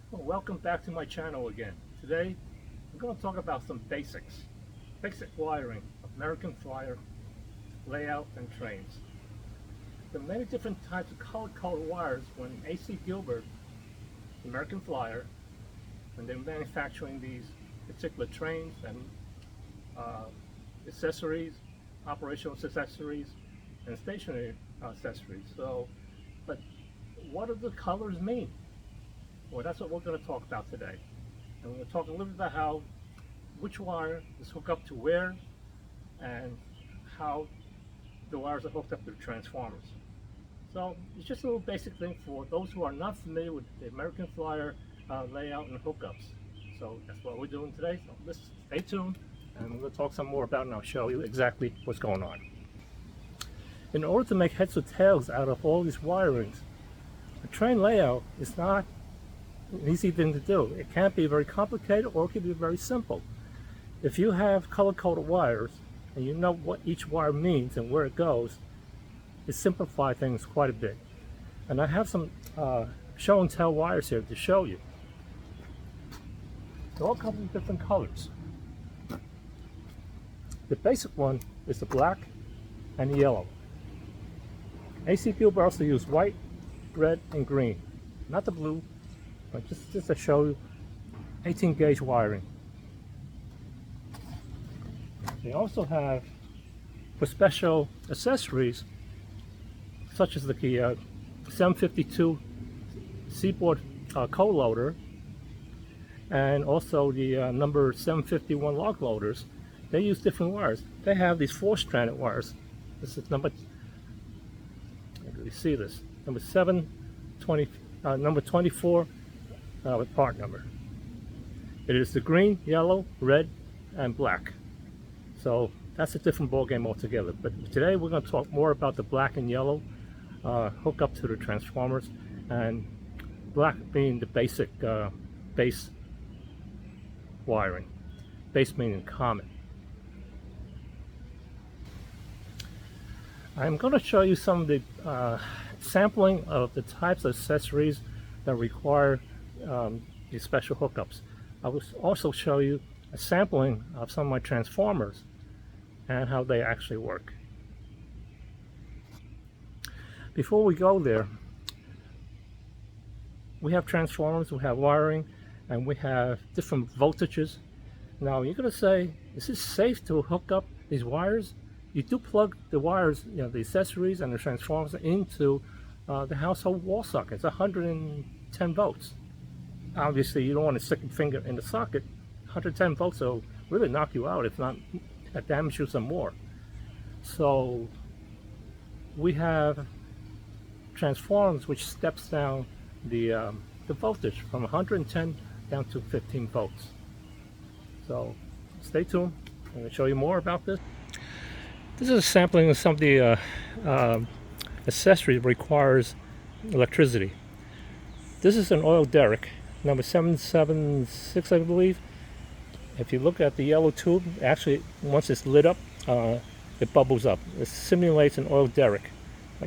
Well, welcome back to my channel again. Today, I'm going to talk about some basic wiring of American Flyer layout and trains. There are many different types of color-coded wires when AC Gilbert, American Flyer, when they're manufacturing these particular trains and accessories, operational accessories, and stationary accessories. But what do the colors mean? Well, that's what we're going to talk about today. And we're going to talk a little bit about which wire is hooked up to where and how the wires are hooked up to the transformers. So it's just a little basic thing for those who are not familiar with the American Flyer layout and hookups. So that's what we're doing today. So let's stay tuned and we're going to talk some more about it and I'll show you exactly what's going on. In order to make heads or tails out of all these wirings, the train layout is not an easy thing to do. It can't be very complicated or it can be very simple. If you have color-coded wires and you know what each wire means and where it goes, it simplifies things quite a bit. And I have some show and tell wires here to show you. They all come in different colors. The basic one is the black and the yellow. AC Gilbert also use white, red, and green, not the blue, but just to show you 18 gauge wiring. They also have, for special accessories, such as the 752 seaboard coal loader and also the number 751 log loaders, they use different wires. They have these 4-stranded wires. This is number, you see this, number 720, number 24 with part number. It is the green, yellow, red, and black. So that's a different ball game altogether. But today we're going to talk more about the black and yellow hook up to the transformers, and black being the basic base wiring. Base meaning common. I'm going to show you some of the sampling of the types of accessories that require these special hookups. I will also show you a sampling of some of my transformers and how they actually work. Before we go there, we have transformers, we have wiring, and we have different voltages. Now you're going to say, is it safe to hook up these wires? You do plug the wires, the accessories and the transformers into the household wall socket. It's 110 volts. Obviously, you don't want to stick your finger in the socket. 110 volts will really knock you out, if not damage you some more. So we have transformers which steps down the voltage from 110 down to 15 volts. So stay tuned. I'm going to show you more about this. This is a sampling of some of the accessories that requires electricity. This is an oil derrick, number 776, I believe. If you look at the yellow tube, actually once it's lit up, it bubbles up. It simulates an oil derrick.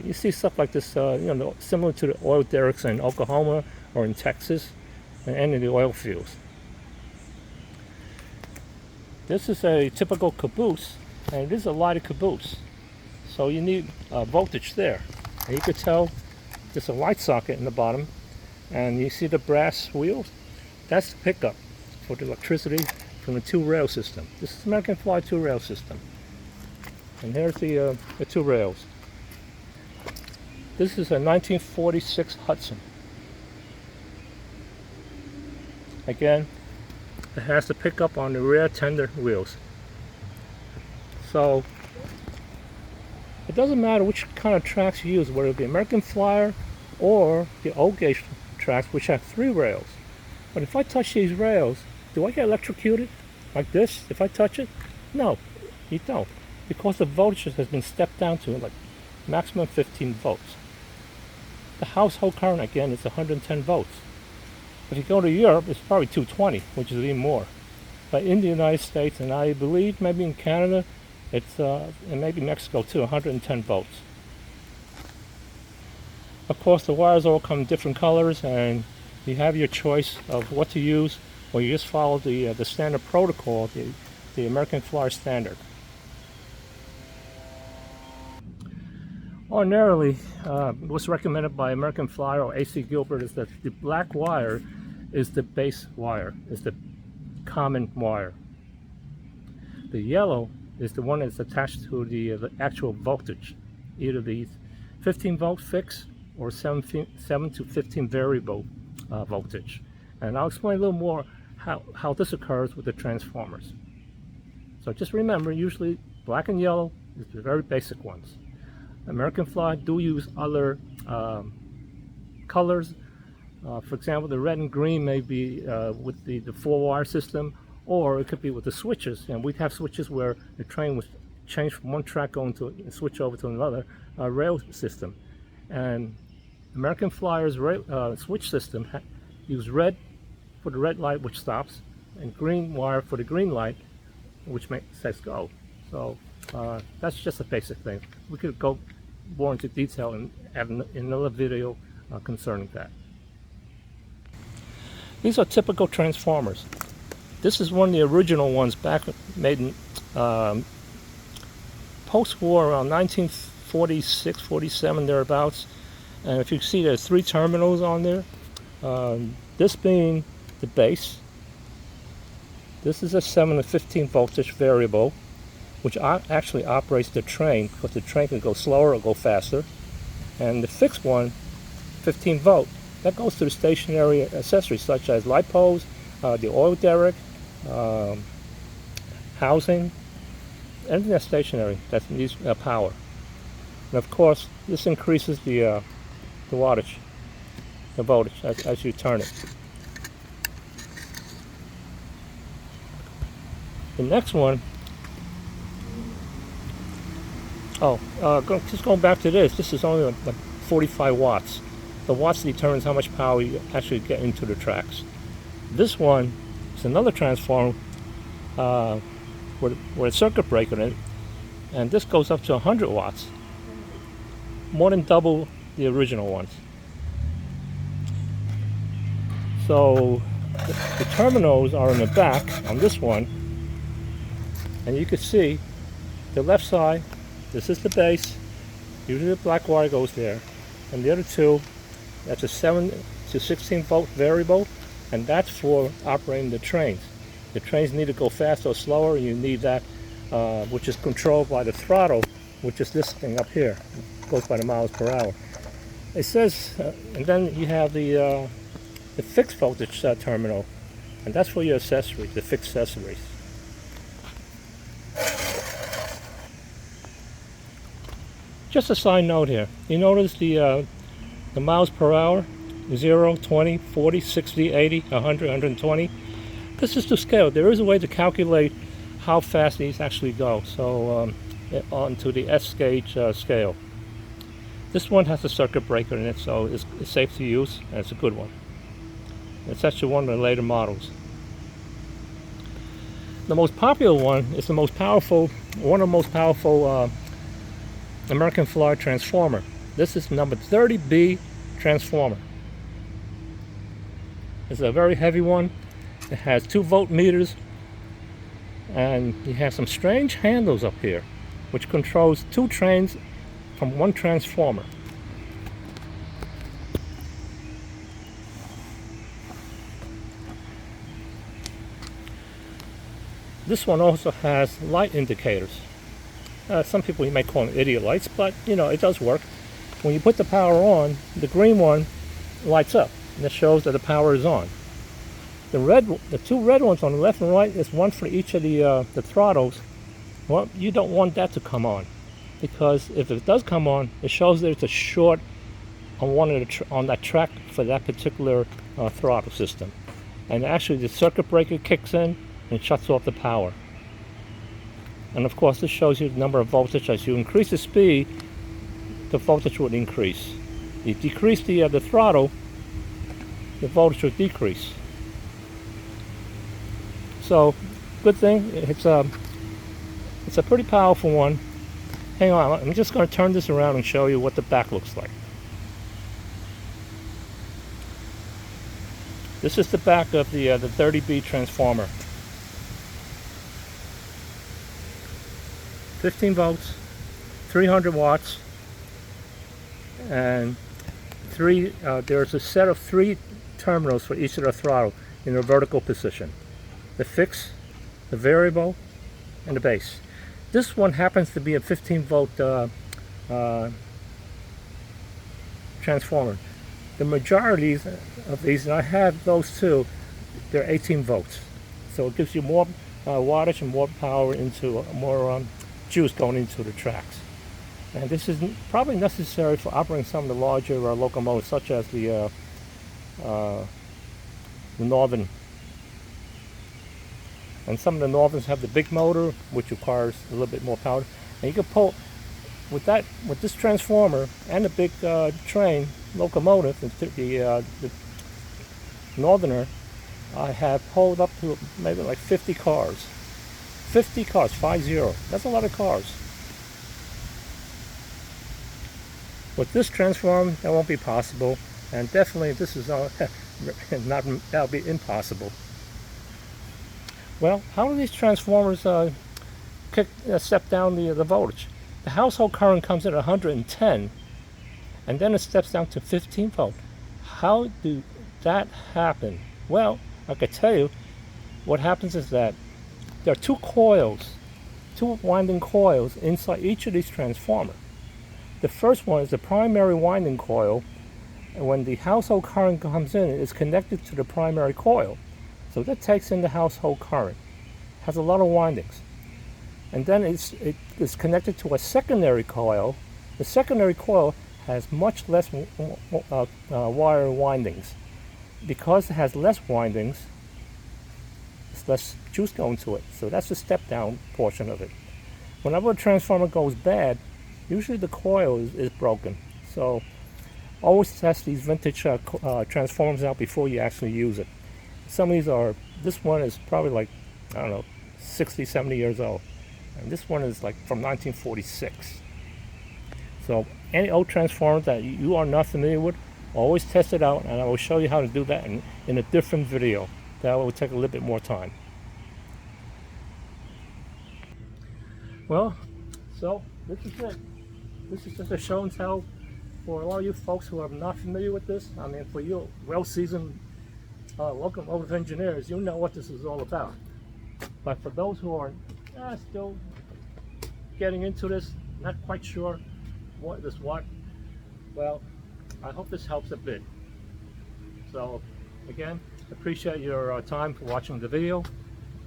You see stuff like this, similar to the oil derricks in Oklahoma or in Texas and any of the oil fields. This is a typical caboose, and it is a lighted caboose, so you need voltage there. And you could tell there's a light socket in the bottom, and you see the brass wheels. That's the pickup for the electricity from the 2-rail system. This is American Flyer 2-rail system, and here's the 2 rails. This is a 1946 Hudson. Again, it has the pickup on the rear tender wheels. So it doesn't matter which kind of tracks you use, whether it be American Flyer or the old gauge tracks, which have 3 rails. But if I touch these rails, do I get electrocuted like this if I touch it? No, you don't, because the voltage has been stepped down to like maximum 15 volts. The household current again is 110 volts. If you go to Europe, it's probably 220, which is even more. But in the United States, and I believe maybe in Canada, it's and maybe Mexico too, 110 volts. Of course, the wires all come in different colors, and you have your choice of what to use, or you just follow the standard protocol, the American Flyer standard. Ordinarily, what's recommended by American Flyer or AC Gilbert is that the black wire is the base wire, is the common wire. The yellow is the one that's attached to the actual voltage, either the 15 volt fixed or 7 to 15 variable voltage. And I'll explain a little more how this occurs with the transformers. So just remember, usually black and yellow is the very basic ones. American Flyer do use other colors. For example, the red and green may be with the 4-wire system, or it could be with the switches. And we'd have switches where the train was changed from one track going to switch over to another rail system. And American Flyer's switch system use red for the red light, which stops, and green wire for the green light, which says go. So that's just a basic thing. We could go more into detail in another video concerning that. These are typical transformers. This is one of the original ones back made in post-war, around 1946, 47, thereabouts. And if you see, there's 3 terminals on there. This being the base. This is a 7 to 15 voltage variable, which actually operates the train, because the train can go slower or go faster. And the fixed one, 15 volt, that goes to the stationary accessories such as light poles, the oil derrick, housing, anything that's stationary that needs power. And of course, this increases the wattage, the voltage, as you turn it. The next one, just going back to this is only like 45 watts. The watts determines how much power you actually get into the tracks. This one is another transformer with a circuit breaker in it, and this goes up to 100 watts, more than double the original ones. So the terminals are in the back on this one, and you can see the left side, this is the base, usually the black wire goes there, and the other two, that's a 7 to 16 volt variable, and that's for operating the trains. The trains need to go faster or slower, and you need that, which is controlled by the throttle, which is this thing up here. It goes by the miles per hour. It says, and then you have the fixed voltage terminal, and that's for your accessories, the fixed accessories. Just a side note here. You notice the miles per hour, 0, 20, 40, 60, 80, 100, 120. This is to scale. There is a way to calculate how fast these actually go. So onto the S gauge scale. This one has a circuit breaker in it, so it's safe to use, and it's a good one. It's actually one of the later models. The most popular one is one of the most powerful American Flyer transformer. This is number 30B transformer. It's a very heavy one. It has 2 volt meters, and you have some strange handles up here, which controls 2 trains from 1 transformer. This one also has light indicators. Some people you may call them idiot lights, but you know, it does work. When you put the power on, the green one lights up, and it shows that the power is on. The 2 red ones on the left and right is one for each of the throttles. Well, you don't want that to come on, because if it does come on, it shows there's a short on on that track for that particular throttle system, and actually the circuit breaker kicks in and shuts off the power. And of course, this shows you the number of voltage. As you increase the speed, the voltage would increase. You decrease the throttle, the voltage would decrease. So, good thing, it's a pretty powerful one. Hang on, I'm just going to turn this around and show you what the back looks like. This is the back of the 30B transformer. 15 volts, 300 watts, and there's a set of 3 terminals for each of the throttle in a vertical position. The fixed, the variable, and the base. This one happens to be a 15 volt transformer. The majority of these, and I have those too, they're 18 volts. So it gives you more wattage and more power into more juice going into the tracks. And this is probably necessary for operating some of the larger locomotives, such as the Northern. And some of the Northerns have the big motor, which requires a little bit more power. And you can pull with this transformer and the big train locomotive, the Northerner. I have pulled up to maybe like 50 cars. 50 cars, 50. That's a lot of cars. With this transformer, that won't be possible, and definitely this is that'll be impossible. Well, how do these transformers step down the voltage? The household current comes in at 110, and then it steps down to 15 volt. How do that happen? Well, I could tell you what happens is that there are 2 coils, 2 winding coils inside each of these transformers. The first one is the primary winding coil, and when the household current comes in, it is connected to the primary coil. So that takes in the household current. It has a lot of windings. And then it is connected to a secondary coil. The secondary coil has much less wire windings. Because it has less windings, there's less juice going to it. So that's the step down portion of it. Whenever a transformer goes bad, usually the coil is broken. So always test these vintage transformers out before you actually use it. Some of these this one is probably like, I don't know, 60, 70 years old. And this one is like from 1946. So any old transformer that you are not familiar with, always test it out, and I will show you how to do that in a different video. That will take a little bit more time. Well, so this is it. This is just a show and tell for a lot of you folks who are not familiar with this. I mean, for you well-seasoned locomotive engineers, you know what this is all about. But for those who are still getting into this, not quite sure what, well, I hope this helps a bit. So again, appreciate your time for watching the video,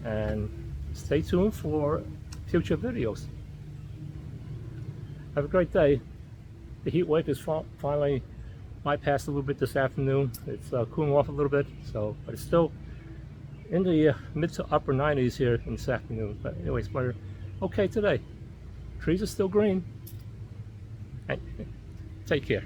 and stay tuned for future videos. Have a great day. The heat wave is finally bypassed a little bit this afternoon. It's cooling off a little bit, but it's still in the mid to upper 90s here in this afternoon. But anyways, we're okay today. Trees are still green. Hey, take care.